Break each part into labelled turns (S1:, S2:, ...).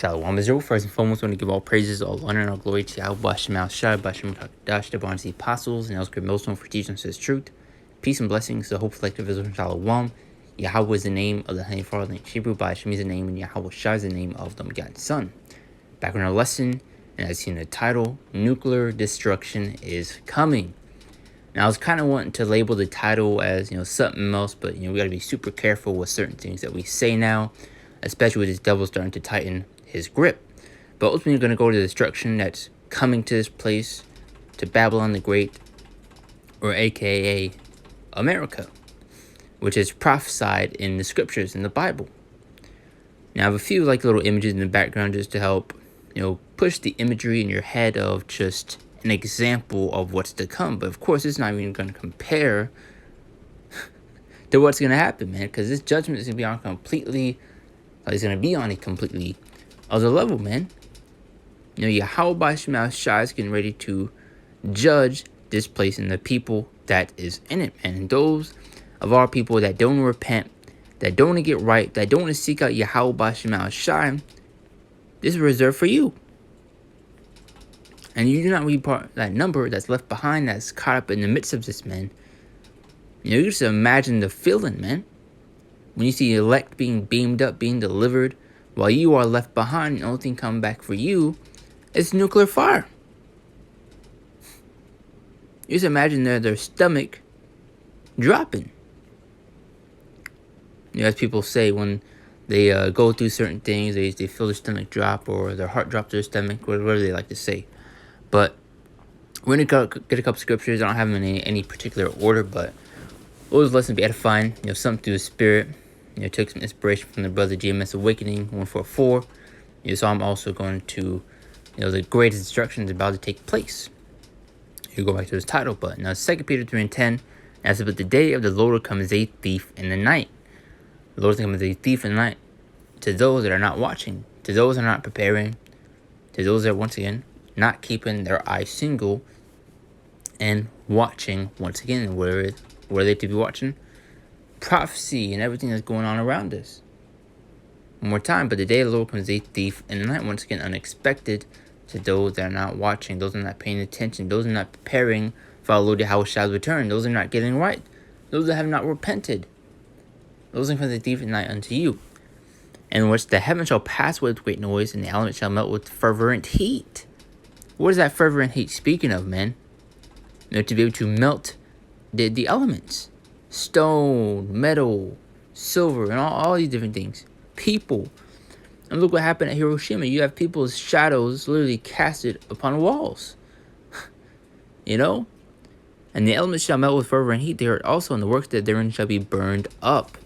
S1: Shalom Israel. First and foremost, I want to give all praises, all honor, and all glory to Yahweh Shemal Shai, Bashem Kakdash, the Barnes, the Apostles, and Elsker Millstone for teaching us his truth. Peace and blessings to the Hope Collective Israel Shalom. Yahweh is the name of the Heavenly Father in Hebrew, Bashem is the name, and Yahweh Shai is the name of the Begotten Son. Back on our lesson, and as seen in the title, Nuclear Destruction is Coming. Now, I was kind of wanting to label the title as, something else, but, we got to be super careful with certain things that we say now, especially with this devil starting to tighten his grip. But ultimately, we're going to go to the destruction that's coming to this place, to Babylon the Great, or aka America, which is prophesied in the scriptures in the Bible. Now, I have a few little images in the background just to help, push the imagery in your head of just an example of what's to come. But of course, it's not even going to compare to what's going to happen, man, because this judgment is going to be on a completely other level, man. Yahweh Shemal Shai is getting ready to judge this place and the people that is in it, man. And those of our people that don't repent, that don't want to get right, that don't want to seek out Yahweh Shemal Shai, this is reserved for you. And you do not be part of that number that's left behind, that's caught up in the midst of this, man. You just imagine the feeling, man. When you see the elect being beamed up, being delivered, while you are left behind, the only thing coming back for you is nuclear fire. You just imagine their stomach dropping. As people say, when they go through certain things, they feel their stomach drop or their heart drop to their stomach, whatever they like to say. But we're going to get a couple scriptures. I don't have them in any particular order, but always lessons be edifying. Something through the Spirit. Took some inspiration from the brother GMS Awakening 144. So I'm also going to, the greatest destruction is about to take place. You go back to his title, but now 2 Peter 3:10, as about the day of the Lord will come as a thief in the night. The Lord will come as a thief in the night to those that are not watching, to those that are not preparing, to those that are, once again, not keeping their eyes single and watching, once again, where are they to be watching? Prophecy and everything that's going on around us. One more time, but the day of the Lord comes as a thief in the night, once again, unexpected to those that are not watching, those that are not paying attention, those that are not preparing for our Lord Yahweh Shai's return, those that are not getting right, those that have not repented. Those that come as a thief in the night unto you, in which the heaven shall pass with great noise, and the elements shall melt with fervent heat. What is that fervent heat speaking of, man? To be able to melt the elements. Stone, metal, silver, and all these different things. People. And look what happened at Hiroshima. You have people's shadows literally casted upon walls. And the elements shall melt with fervent heat. They are also in the works that therein shall be burned up.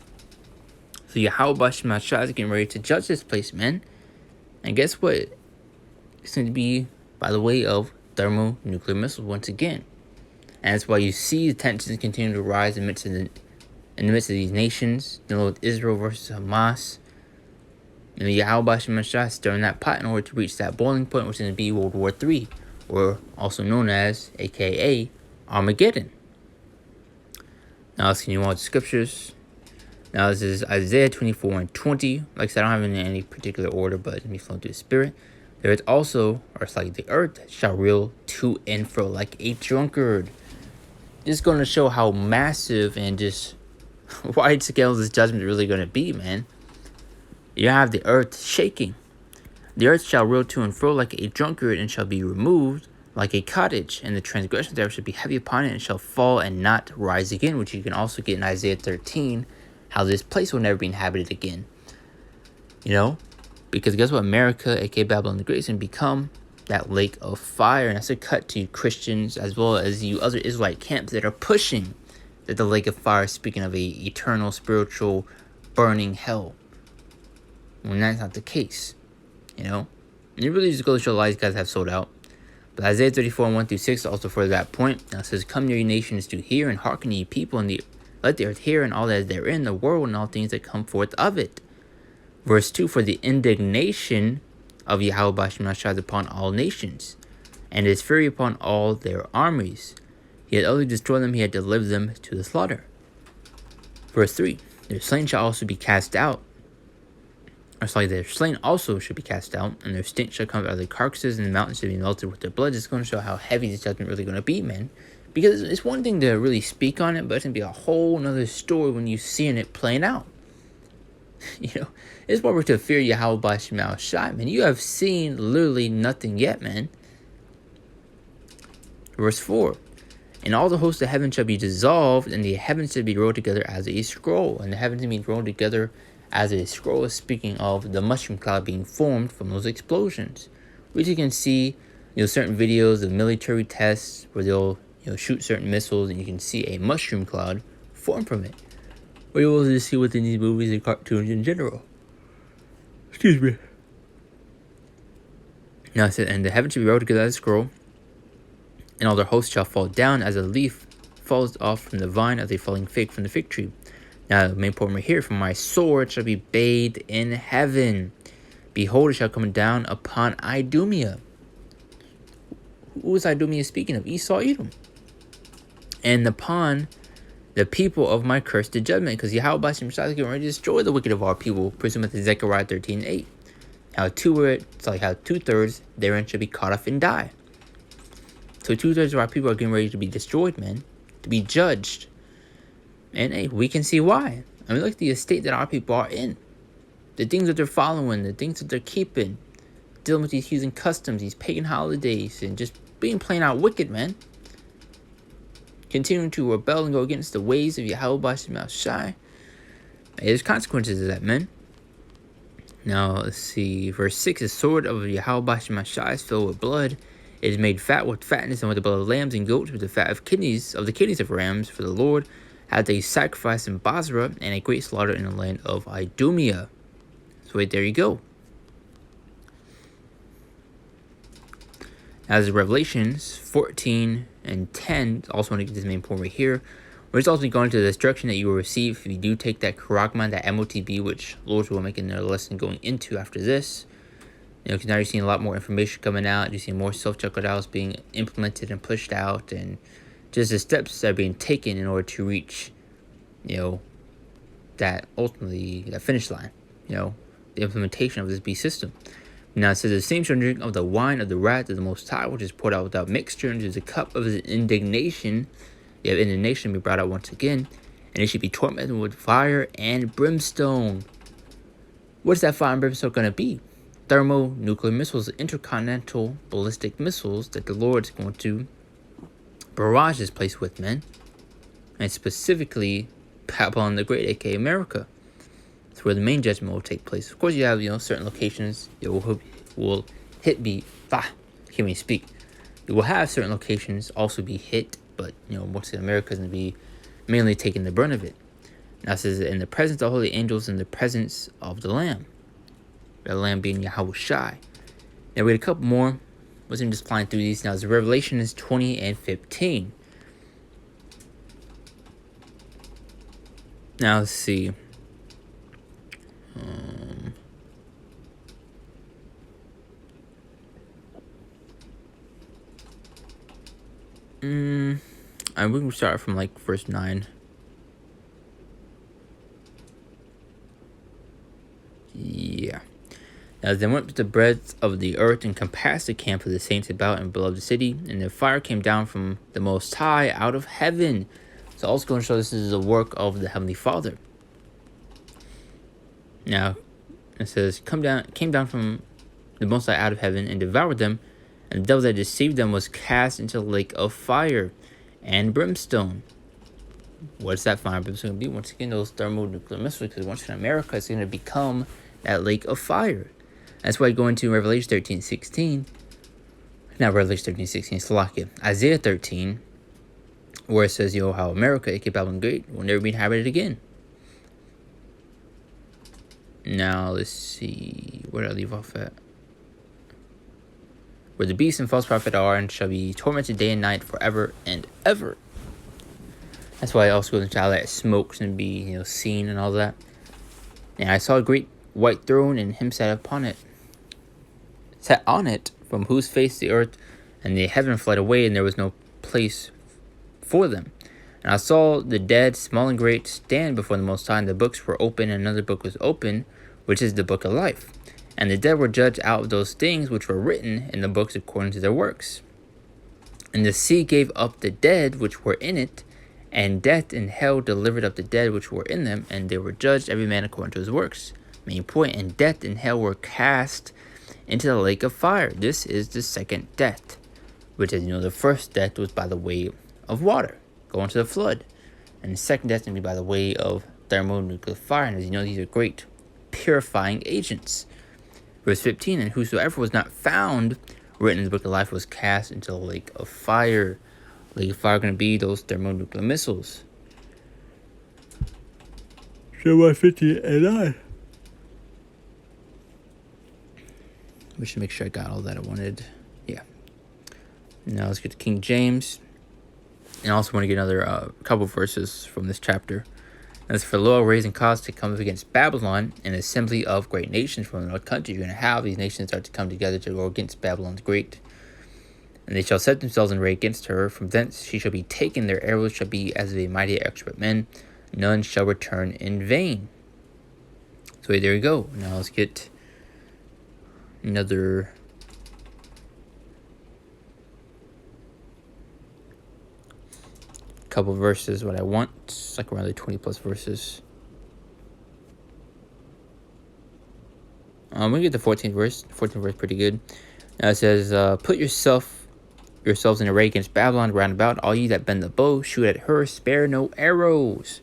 S1: So Yahweh Shemal Shai is getting ready to judge this place, man. And guess what? It's going to be by the way of thermonuclear missiles once again. And that's why you see the tensions continue to rise in the midst of these nations, with Israel versus Hamas. Yahweh Shemal Shai is stirring that pot in order to reach that boiling point, which is going to be World War III, or also known as, aka, Armageddon. Now let's continue on with the scriptures. Now this is Isaiah 24:20. Like I said, I don't have it in any particular order, but let me flow through the Spirit. There is also, the earth shall reel to and fro like a drunkard. This is going to show how massive and just wide scale this judgment is really going to be, man. You have the earth shaking. The earth shall reel to and fro like a drunkard, and shall be removed like a cottage, and the transgressions thereof shall be heavy upon it, and shall fall and not rise again, which you can also get in Isaiah 13, how this place will never be inhabited again. Because guess what? America, aka Babylon the Great, is going to become that lake of fire. And that's a cut to you Christians as well as you other Israelite camps that are pushing that the lake of fire is speaking of a eternal, spiritual, burning hell. When that's not the case. And it really just goes to show a lot of these guys have sold out. But Isaiah 34:1-6 also further that point. Now it says, "Come near, ye nations, to hear, and hearken, ye people, and let the earth hear, and all that is therein, the world, and all things that come forth of it." Verse 2, "For the indignation of Yahweh Shemal Shai is upon all nations, and his fury upon all their armies. He had utterly destroyed them, he had delivered them to the slaughter." Verse 3, "Their slain shall also be cast out, or sorry, their slain also should be cast out, and their stench shall come out of the carcasses, and the mountains should be melted with their blood. It's going to show how heavy this judgment really going to be, man. Because it's one thing to really speak on it, but it's going to be a whole nother story when you're seeing it playing out. It's more to fear Yahweh by Shemal Shai, man. You have seen literally nothing yet, man. Verse 4. And all the hosts of heaven shall be dissolved, and the heavens shall be rolled together as a scroll. And the heavens shall be rolled together as a scroll is speaking of the mushroom cloud being formed from those explosions. Which you can see, certain videos of military tests where they'll shoot certain missiles, and you can see a mushroom cloud form from it. Or you'll just see within these movies and cartoons in general. Excuse me. Now it said, and the heavens shall be rolled together as a scroll, and all their hosts shall fall down as a leaf falls off from the vine, as a falling fig from the fig tree. Now the main point right here, from my sword shall be bathed in heaven. Behold, it shall come down upon Idumea. Who is Idumea speaking of? Esau, Edom. And upon the people of my curse to judgment, because Yahweh Bashim Shai is going to destroy the wicked of our people, pursuant to Zechariah 13:8. How 2/3 therein shall be cut off and die. So 2/3 of our people are getting ready to be destroyed, man, to be judged. And hey, we can see why. I mean, look at the estate that our people are in. The things that they're following, the things that they're keeping, dealing with these heathen customs, these pagan holidays, and just being plain out wicked, man. Continuing to rebel and go against the ways of Yahweh Bashim Shai. There's consequences of that, man. Now, let's see. Verse 6, the sword of Yahweh Bashim Shai is filled with blood. It is made fat with fatness, and with the blood of lambs and goats, with the fat of the kidneys of rams. For the Lord had a sacrifice in Basra, and a great slaughter in the land of Idumea. So wait, there you go. As Revelations 14 and 10, also want to get this main point right here, where it's also going to the destruction that you will receive if you do take that Karagman, that MOTB, which Lord will make another lesson going into after this. Because now you're seeing a lot more information coming out. You're seeing more self-checkouts being implemented and pushed out, and just the steps that are being taken in order to reach, that ultimately, that finish line, the implementation of this beast system. Now it says, the same shall drink of the wine of the wrath of the Most High, which is poured out without mixture, into the cup of his indignation. The indignation be brought out once again, and it should be tormented with fire and brimstone. What is that fire and brimstone going to be? Thermonuclear missiles, intercontinental ballistic missiles that the Lord's going to barrage this place with, man. And specifically, Babylon the Great, aka America. That's where the main judgment will take place. Of course, you have certain locations that will hit be. Can't even speak. You will have certain locations also be hit, but most of America is going to be mainly taking the brunt of it. Now it says, in the presence of holy angels, in the presence of the Lamb. The Lamb being Yahweh Shai. Now we had a couple more. Wasn't just flying through these. Now it's Revelations 20 and 15. Now let's see. We can start from verse 9. Yeah. Now they went with the breadth of the earth and compassed the camp of the saints about and beloved city, and the fire came down from the Most High out of heaven. So also going to show this is the work of the Heavenly Father. Now it says, came down from the Most High out of heaven and devoured them, and the devil that deceived them was cast into the lake of fire and brimstone. What's that fire and brimstone going to be? Once again, those thermonuclear missiles, because once again, America is going to become that lake of fire. That's why I go into Revelation 13:16. Not Revelation 13:16, Slovakia. Isaiah 13, where it says, how America, aka Babylon Great, will never be inhabited again. Now, let's see. Where did I leave off at? Where the beast and false prophet are, and shall be tormented day and night forever and ever. That's why I also go into how that smokes and be, seen and all that. And I saw a great white throne, and him sat on it, from whose face the earth and the heaven fled away, and there was no place for them. And I saw the dead, small and great, stand before the Most High, and the books were open, and another book was open, which is the book of life. And the dead were judged out of those things which were written in the books according to their works. And the sea gave up the dead which were in it, and death and hell delivered up the dead which were in them, and they were judged every man according to his works. Main point, and death and hell were cast into the lake of fire. This is the second death, which, as you know, the first death was by the way of water, going to the flood. And the second death is going to be by the way of thermonuclear fire. And as you know, these are great purifying agents. Verse 15, and whosoever was not found written in the book of life was cast into the lake of fire. Lake of fire going to be those thermonuclear missiles. Jeremiah 50 and 9. We should make sure I got all that I wanted. Yeah. Now let's get to King James. And I also want to get another couple verses from this chapter. As for lo, raising cause to come up against Babylon, an assembly of great nations from the country. You're going to have these nations start to come together to go against Babylon's great. And they shall set themselves in array against her. From thence she shall be taken. Their arrows shall be as of a mighty expert men. None shall return in vain. So there you go. Now let's get another couple verses. What I want, it's like around 20 plus verses. We get the 14th verse. 14th verse pretty good. Now it says, put yourselves in array against Babylon round about, all ye that bend the bow, shoot at her, spare no arrows.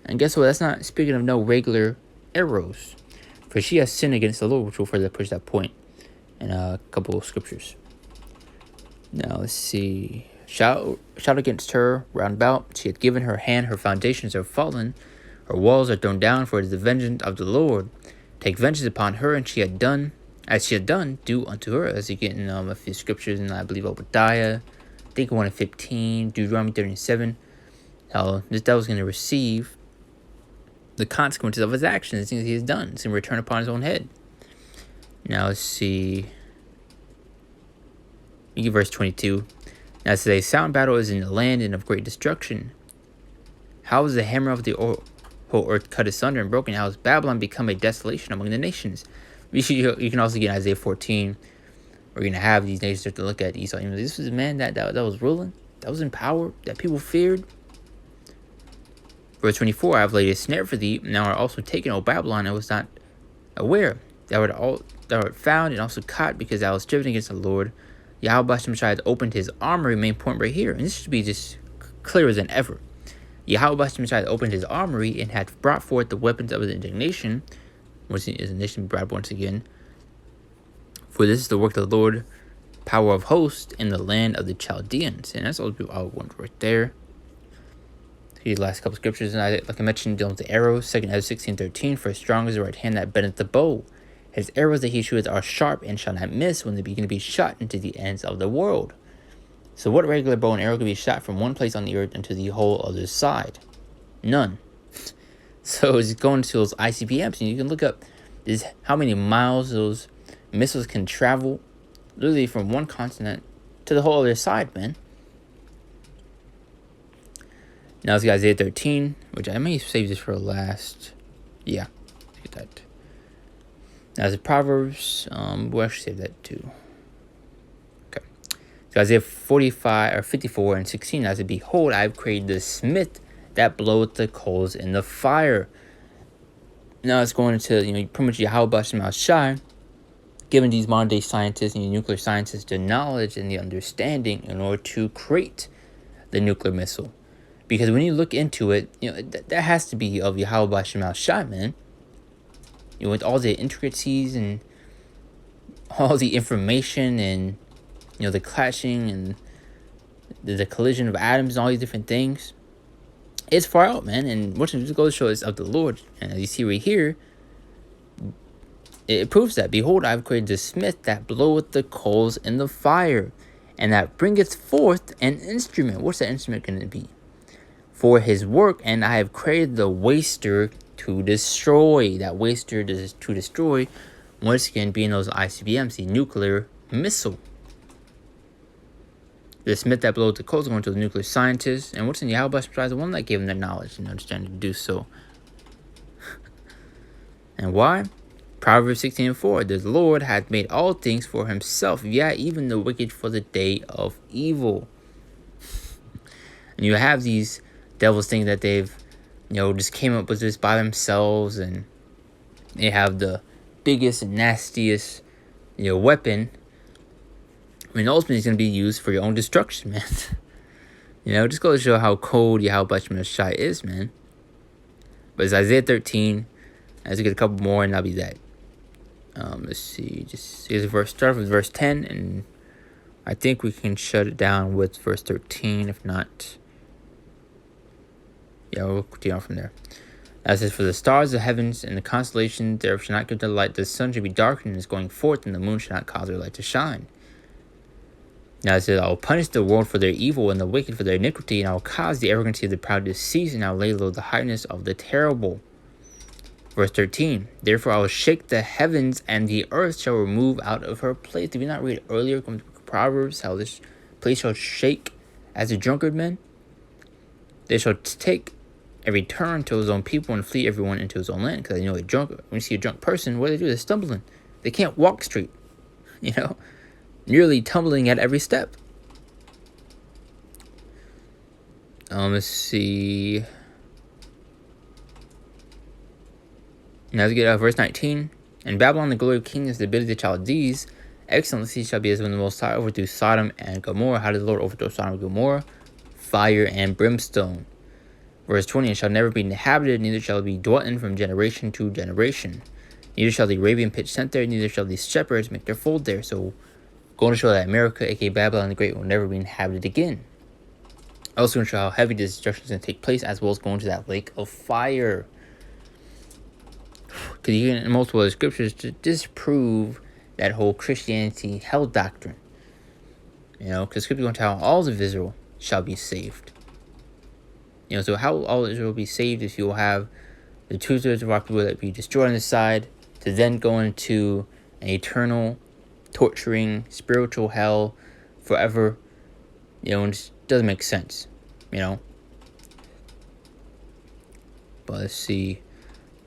S1: And guess what? That's not speaking of no regular arrows, for she has sinned against the Lord, which will further push that point in a couple of scriptures. Now let's see. Shout against her round about. She hath given her hand, her foundations are fallen, her walls are thrown down, for it is the vengeance of the Lord. Take vengeance upon her, and she had done as she had done, do unto her. As you get in a few scriptures, and I believe Obadiah, I think 1 and 15, Deuteronomy 37, how this devil is going to receive the consequences of his actions, the things he has done. It's going to return upon his own head. Now let's see. You get verse 22. Now it says, a sound battle is in the land and of great destruction. How is the hammer of the whole earth cut asunder and broken? How has Babylon become a desolation among the nations? You can also get Isaiah 14. We're going to have these nations start to look at Esau. This was a man that was ruling, that was in power, that people feared. Verse 24, I have laid a snare for thee, now are also taken, O Babylon, and was not aware. Thou art found and also caught, because thou hast striven against the Lord. Yahweh Shai has opened his armory, main point right here. And this should be just clearer than ever. Yahweh Shai has opened his armory and hath brought forth the weapons of his indignation. Which is a nation brought once again. For this is the work of the Lord, power of hosts in the land of the Chaldeans. And that's all I want right there. These last couple scriptures, and like I mentioned, dealing with the arrows. 2 Ezra 16:13. For strong is the right hand that bendeth the bow. His arrows that he shooteth are sharp and shall not miss when they begin to be shot into the ends of the world. So what regular bow and arrow can be shot from one place on the earth into the whole other side? None. So it's going to those ICBMs, and you can look up how many miles those missiles can travel, literally from one continent to the whole other side, man. Now let's get Isaiah 13, which I may save this for last. Yeah, get that. Now it's Proverbs. We'll actually save that too. Okay. So Isaiah 54 and 16. As it behold, I have created the smith that bloweth the coals in the fire. Now it's going into, pretty much Yahweh Shai, giving these modern day scientists and nuclear scientists the knowledge and the understanding in order to create the nuclear missile. Because when you look into it, that has to be of Yahweh Shai, man. With all the intricacies and all the information and, the clashing and the collision of atoms and all these different things. It's far out, man. And what it goes to show is of the Lord. And as you see right here, it proves that. Behold, I have created the smith that bloweth the coals in the fire, and that bringeth forth an instrument. What's that instrument going to be? For his work, and I have created the waster to destroy. That waster to destroy, once again, being those ICBMs, the nuclear missile. The smith that bloweth the coals going to the nuclear scientists. And what's in Yahweh Shai, the one that gave him the knowledge and understanding to do so. And why? Proverbs 16:4. The Lord hath made all things for himself, yea, even the wicked for the day of evil. And you have these devils thinking that they've, just came up with this by themselves, and they have the biggest and nastiest, weapon. I mean, ultimately, it's going to be used for your own destruction, man. Just goes to show how cold Yahweh Shai is, man. But it's Isaiah 13. Let's get a couple more, and that'll be that. Let's see. Here's a verse. Start with verse 10, and I think we can shut it down with verse 13. If not, we'll continue on from there. That says, for the stars of heavens and the constellations there shall not give their light. The sun shall be darkened and is going forth, and the moon shall not cause their light to shine. Now it says, I will punish the world for their evil and the wicked for their iniquity, and I will cause the arrogancy of the proud to cease, and I will lay low the highness of the terrible. Verse 13, therefore I will shake the heavens, and the earth shall remove out of her place. Did we not read earlier from Proverbs how this place shall shake as a drunkard men? They shall take a return to his own people and flee everyone into his own land. Because when you see a drunk person, what do they do? They're stumbling. They can't walk straight. Nearly tumbling at every step. Let's see. Now let's get verse 19. In Babylon, the glory of kings is the ability of the Chaldees. Excellency shall be as when the Most High overthrew Sodom and Gomorrah. How did the Lord overthrow Sodom and Gomorrah? Fire and brimstone. Verse 20, it shall never be inhabited, neither shall it be dwelt in from generation to generation. Neither shall the Arabian pitch tent there, neither shall the shepherds make their fold there. So, going to show that America, aka Babylon the Great, will never be inhabited again. Also going to show how heavy destruction is going to take place, as well as going to that lake of fire. Because you can, in multiple other scriptures, to disprove that whole Christianity hell doctrine. Because scripture is going to tell all of Israel shall be saved. So how will all Israel be saved if you will have the 2/3 of our people that be destroyed on this side, to then go into an eternal, torturing, spiritual hell forever? And it just doesn't make sense, But let's see.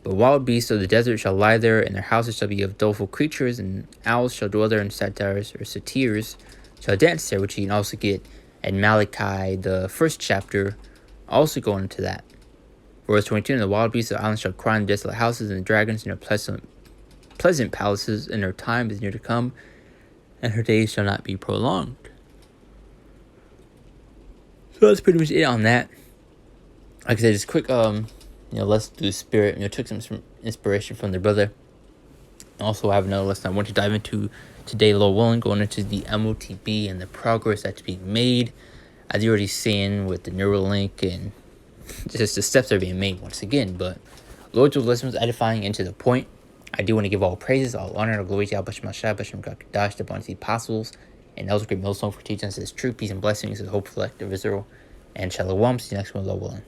S1: But wild beasts of the desert shall lie there, and their houses shall be of doleful creatures, and owls shall dwell there, and satyrs or satyrs shall dance there, which you can also get in Malachi, the 1st chapter, also going into that. Verse 22, and the wild beasts of the island shall cry in the desolate houses, and the dragons in their pleasant palaces, and their time is near to come, and her days shall not be prolonged. So that's pretty much it on that. Like I said, just quick, let's do the spirit. Took some inspiration from their brother. Also, I have another lesson I want to dive into today, Lord willing, going into the MOTB and the progress that's being made. As you're already seeing with the Neuralink, and just the steps that are being made once again. But Lord's wisdom is edifying and to the point. I do want to give all praises, all honor, and glory to Yahweh Shai, B'Shem Kadash, the Bonsi Apostles, and those great millstone for teaching us His truth, peace, and blessings, His hope for the elect of Israel. And Shalom. See you next one, Lord willing.